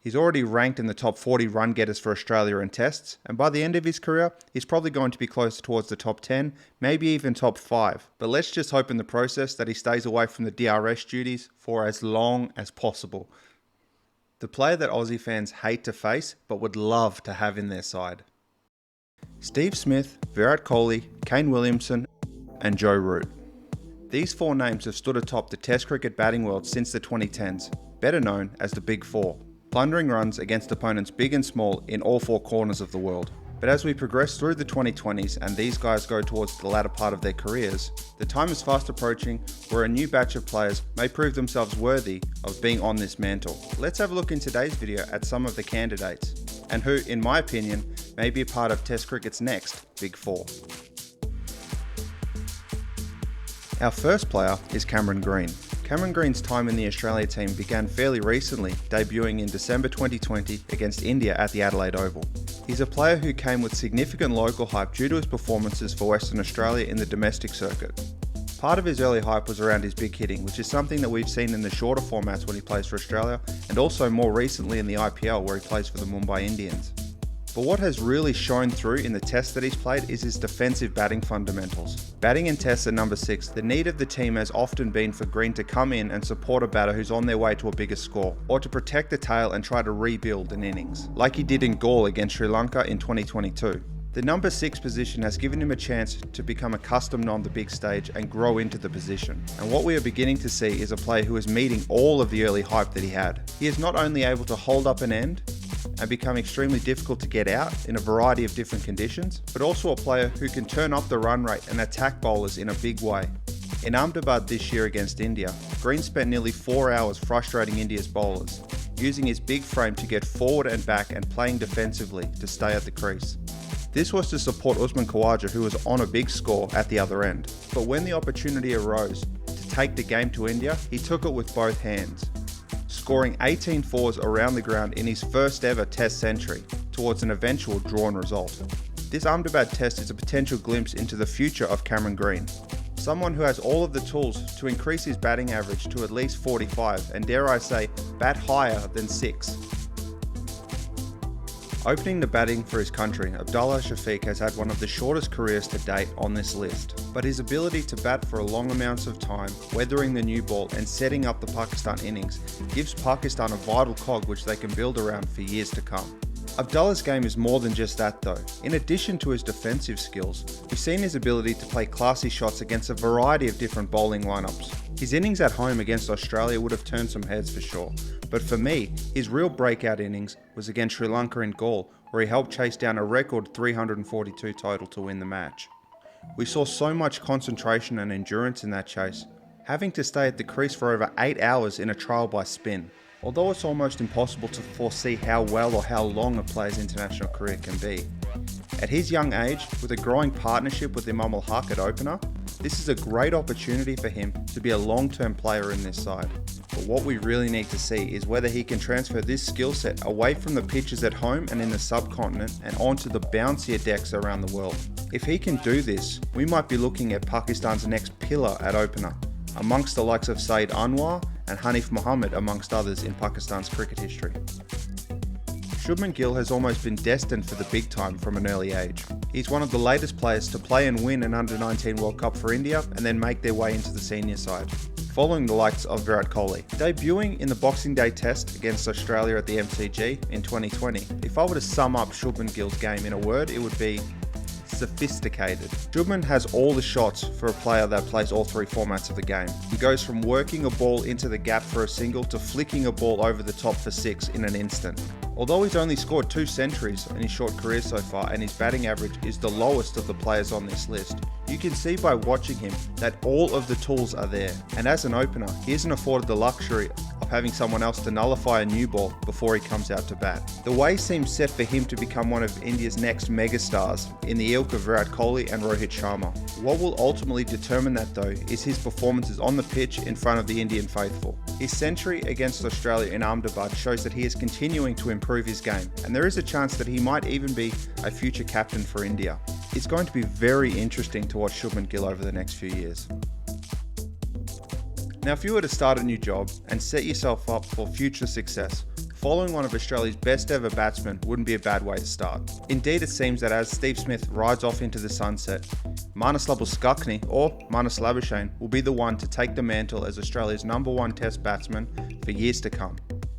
He's already ranked in the top 40 run getters for Australia in tests, and by the end of his career, he's probably going to be closer towards the top 10, maybe even top 5. But let's just hope in the process that he stays away from the DRS duties for as long as possible. The player that Aussie fans hate to face, but would love to have in their side. Steve Smith, Virat Kohli, Kane Williamson, and Joe Root. These 4 names have stood atop the Test cricket batting world since the 2010s, better known as the Big Four, plundering runs against opponents big and small in all 4 corners of the world. But as we progress through the 2020s and these guys go towards the latter part of their careers, the time is fast approaching where a new batch of players may prove themselves worthy of being on this mantle. Let's have a look in today's video at some of the candidates, and who, in my opinion, may be a part of Test cricket's next Big Four. Our first player is Cameron Green. Cameron Green's time in the Australia team began fairly recently, debuting in December 2020 against India at the Adelaide Oval. He's a player who came with significant local hype due to his performances for Western Australia in the domestic circuit. Part of his early hype was around his big hitting, which is something that we've seen in the shorter formats when he plays for Australia, and also more recently in the IPL where he plays for the Mumbai Indians. But what has really shown through in the tests that he's played is his defensive batting fundamentals. Batting in tests at number 6, the need of the team has often been for Green to come in and support a batter who's on their way to a bigger score, or to protect the tail and try to rebuild an innings, like he did in Galle against Sri Lanka in 2022. The number 6 position has given him a chance to become accustomed on the big stage and grow into the position. And what we are beginning to see is a player who is meeting all of the early hype that he had. He is not only able to hold up an end and become extremely difficult to get out in a variety of different conditions, but also a player who can turn up the run rate and attack bowlers in a big way. In Ahmedabad this year against India, Green spent nearly 4 hours frustrating India's bowlers, using his big frame to get forward and back and playing defensively to stay at the crease. This was to support Usman Khawaja, who was on a big score at the other end. But when the opportunity arose to take the game to India, he took it with both hands, scoring 18 fours around the ground in his first ever Test century towards an eventual drawn result. This Ahmedabad Test is a potential glimpse into the future of Cameron Green, someone who has all of the tools to increase his batting average to at least 45 and, dare I say, bat higher than 6. Opening the batting for his country, Abdullah Shafiq has had one of the shortest careers to date on this list, but his ability to bat for long amounts of time, weathering the new ball and setting up the Pakistan innings gives Pakistan a vital cog which they can build around for years to come. Abdullah's game is more than just that though. In addition to his defensive skills, we've seen his ability to play classy shots against a variety of different bowling lineups. His innings at home against Australia would have turned some heads for sure, but for me, his real breakout innings was against Sri Lanka in Galle, where he helped chase down a record 342 total to win the match. We saw so much concentration and endurance in that chase, having to stay at the crease for over 8 hours in a trial by spin. Although it's almost impossible to foresee how well or how long a player's international career can be. At his young age, with a growing partnership with Imam Al-Haq at opener, this is a great opportunity for him to be a long-term player in this side. But what we really need to see is whether he can transfer this skill set away from the pitches at home and in the subcontinent and onto the bouncier decks around the world. If he can do this, we might be looking at Pakistan's next pillar at opener, amongst the likes of Saeed Anwar and Hanif Mohammed amongst others in Pakistan's cricket history. Shubman Gill has almost been destined for the big time from an early age. He's one of the latest players to play and win an Under-19 World Cup for India and then make their way into the senior side, following the likes of Virat Kohli. Debuting in the Boxing Day Test against Australia at the MCG in 2020, if I were to sum up Shubman Gill's game in a word, it would be sophisticated. Shubman has all the shots for a player that plays all 3 formats of the game. He goes from working a ball into the gap for a single to flicking a ball over the top for 6 in an instant. Although he's only scored 2 centuries in his short career so far and his batting average is the lowest of the players on this list, you can see by watching him that all of the tools are there. And as an opener, he isn't afforded the luxury of having someone else to nullify a new ball before he comes out to bat. The way seems set for him to become one of India's next megastars in the ilk of Virat Kohli and Rohit Sharma. What will ultimately determine that though is his performances on the pitch in front of the Indian faithful. His century against Australia in Ahmedabad shows that he is continuing to improve his game, and there is a chance that he might even be a future captain for India. It's going to be very interesting to watch Shubman Gill over the next few years. Now, if you were to start a new job and set yourself up for future success, following one of Australia's best ever batsmen wouldn't be a bad way to start. Indeed, it seems that as Steve Smith rides off into the sunset, Marnus Labuschagne or Marnus Labuschagne will be the one to take the mantle as Australia's #1 Test batsman for years to come.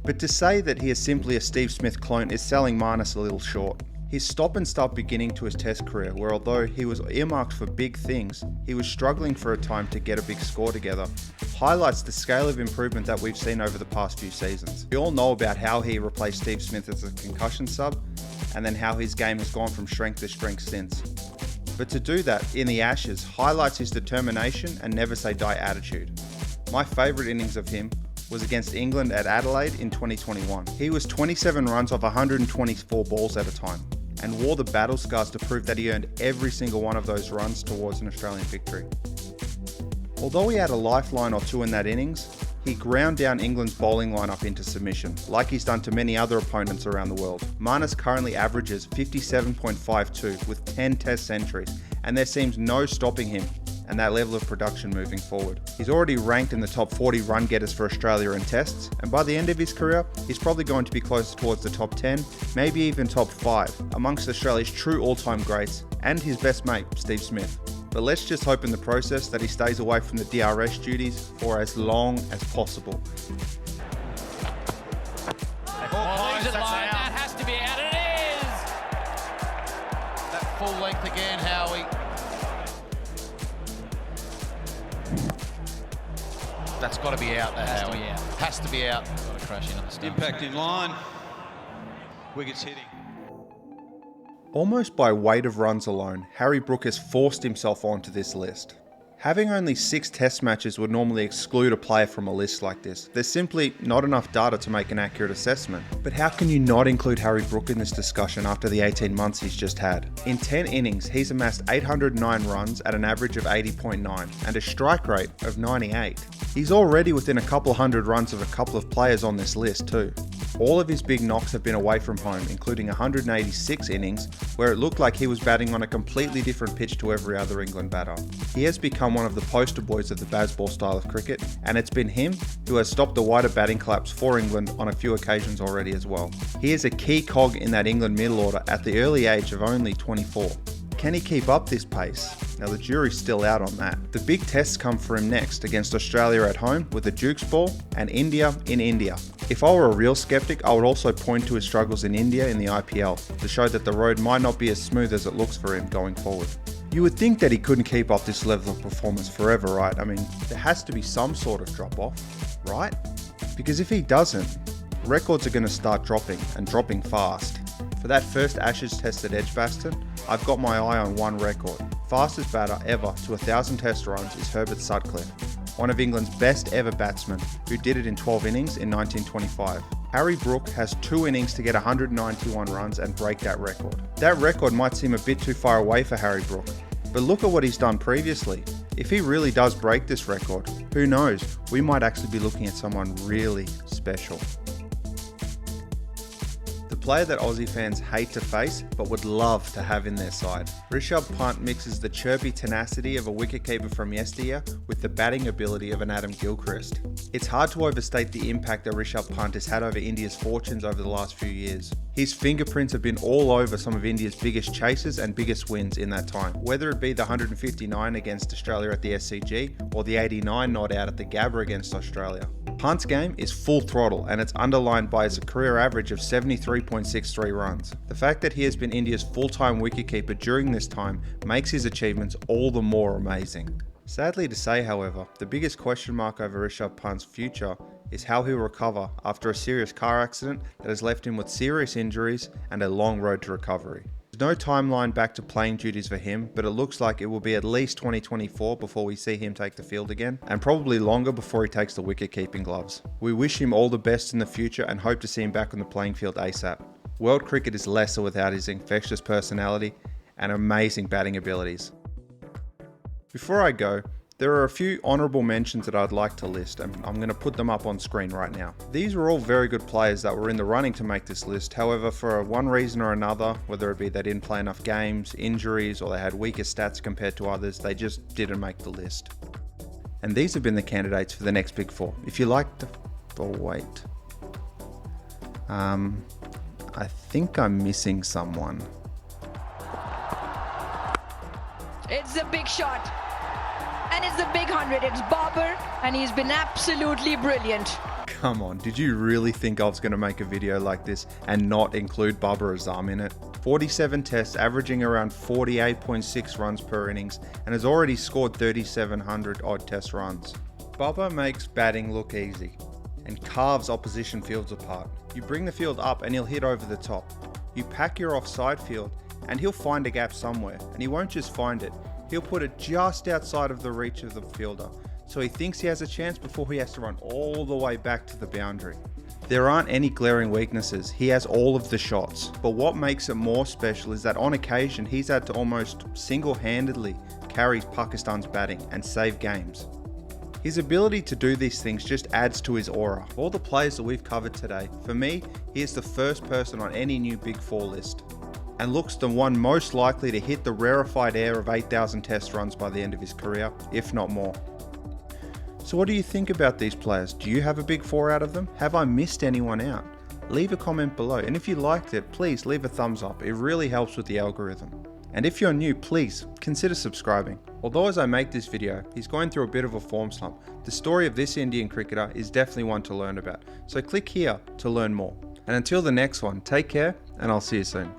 But to say that he is simply a Steve Smith clone is selling Marnus a little short. His stop and start beginning to his Test career, where although he was earmarked for big things, he was struggling for a time to get a big score together, highlights the scale of improvement that we've seen over the past few seasons. We all know about how he replaced Steve Smith as a concussion sub, and then how his game has gone from strength to strength since. But to do that in the Ashes highlights his determination and never say die attitude. My favourite innings of him was against England at Adelaide in 2021. He was 27 runs off 124 balls at a time, and wore the battle scars to prove that he earned every single one of those runs towards an Australian victory. Although he had a lifeline or two in that innings, he ground down England's bowling lineup into submission, like he's done to many other opponents around the world. Marnus currently averages 57.52 with 10 Test centuries, and there seems no stopping him and that level of production moving forward. He's already ranked in the top 40 run getters for Australia in Tests, and by the end of his career, he's probably going to be closer towards the top 10, maybe even top 5, amongst Australia's true all-time greats, and his best mate, Steve Smith. But let's just hope in the process that he stays away from the DRS duties for as long as possible. That has to be out, and it is! That full length again, Howie. That's got to be out there, Howie. Has to be out. Got to crash in on the stumps. Impact in line. Wickets hitting. Almost by weight of runs alone, Harry Brook has forced himself onto this list. Having only 6 Test matches would normally exclude a player from a list like this. There's simply not enough data to make an accurate assessment. But how can you not include Harry Brook in this discussion after the 18 months he's just had? In 10 innings, he's amassed 809 runs at an average of 80.9 and a strike rate of 98. He's already within a couple hundred runs of a couple of players on this list too. All of his big knocks have been away from home, including 186 innings where it looked like he was batting on a completely different pitch to every other England batter. He has become one of the poster boys of the Bazball style of cricket, and it's been him who has stopped the wider batting collapse for England on a few occasions already as well. He is a key cog in that England middle order at the early age of only 24. Can he keep up this pace? Now the jury's still out on that. The big tests come for him next against Australia at home with the Dukes ball and India in India. If I were a real skeptic, I would also point to his struggles in India in the IPL to show that the road might not be as smooth as it looks for him going forward. You would think that he couldn't keep up this level of performance forever, right? I mean, there has to be some sort of drop off, right? Because if he doesn't, records are going to start dropping and dropping fast. For that first Ashes Test at Edgbaston, I've got my eye on one record. Fastest batter ever to 1,000 Test runs is Herbert Sutcliffe, one of England's best ever batsmen, who did it in 12 innings in 1925. Harry Brook has 2 innings to get 191 runs and break that record. That record might seem a bit too far away for Harry Brook, but look at what he's done previously. If he really does break this record, who knows, we might actually be looking at someone really special. The player that Aussie fans hate to face but would love to have in their side. Rishabh Pant mixes the chirpy tenacity of a wicketkeeper from yesteryear with the batting ability of an Adam Gilchrist. It's hard to overstate the impact that Rishabh Pant has had over India's fortunes over the last few years. His fingerprints have been all over some of India's biggest chases and biggest wins in that time, whether it be the 159 against Australia at the SCG or the 89 not out at the Gabba against Australia. Pant's game is full throttle, and it's underlined by his career average of 73.63 runs. The fact that he has been India's full-time wicketkeeper during this time makes his achievements all the more amazing. Sadly to say, however, the biggest question mark over Rishabh Pant's future is how he'll recover after a serious car accident that has left him with serious injuries and a long road to recovery. There's no timeline back to playing duties for him, but it looks like it will be at least 2024 before we see him take the field again, and probably longer before he takes the wicket-keeping gloves. We wish him all the best in the future and hope to see him back on the playing field ASAP. World cricket is lesser without his infectious personality and amazing batting abilities. Before I go, there are a few honourable mentions that I'd like to list, and I'm going to put them up on screen right now. These were all very good players that were in the running to make this list, however for one reason or another, whether it be they didn't play enough games, injuries, or they had weaker stats compared to others, they just didn't make the list. And these have been the candidates for the next Big Four. If you like the... oh wait. I think I'm missing someone. It's a big shot. And it's a big 100. It's Babar, and he's been absolutely brilliant. Come on, did you really think I was going to make a video like this and not include Babar Azam in it? 47 tests, averaging around 48.6 runs per innings, and has already scored 3,700 odd test runs. Babar makes batting look easy and carves opposition fields apart. You bring the field up and he'll hit over the top. You pack your offside field and he'll find a gap somewhere, and he won't just find it, he'll put it just outside of the reach of the fielder, so he thinks he has a chance before he has to run all the way back to the boundary. There aren't any glaring weaknesses, he has all of the shots, but what makes it more special is that on occasion he's had to almost single-handedly carry Pakistan's batting and save games. His ability to do these things just adds to his aura. All the players that we've covered today, for me, he is the first person on any new Big Four list, and looks the one most likely to hit the rarefied air of 8,000 test runs by the end of his career, if not more. So what do you think about these players? Do you have a Big Four out of them? Have I missed anyone out? Leave a comment below, and if you liked it, please leave a thumbs up. It really helps with the algorithm. And if you're new, please consider subscribing. Although as I make this video, he's going through a bit of a form slump, the story of this Indian cricketer is definitely one to learn about. So click here to learn more. And until the next one, take care, and I'll see you soon.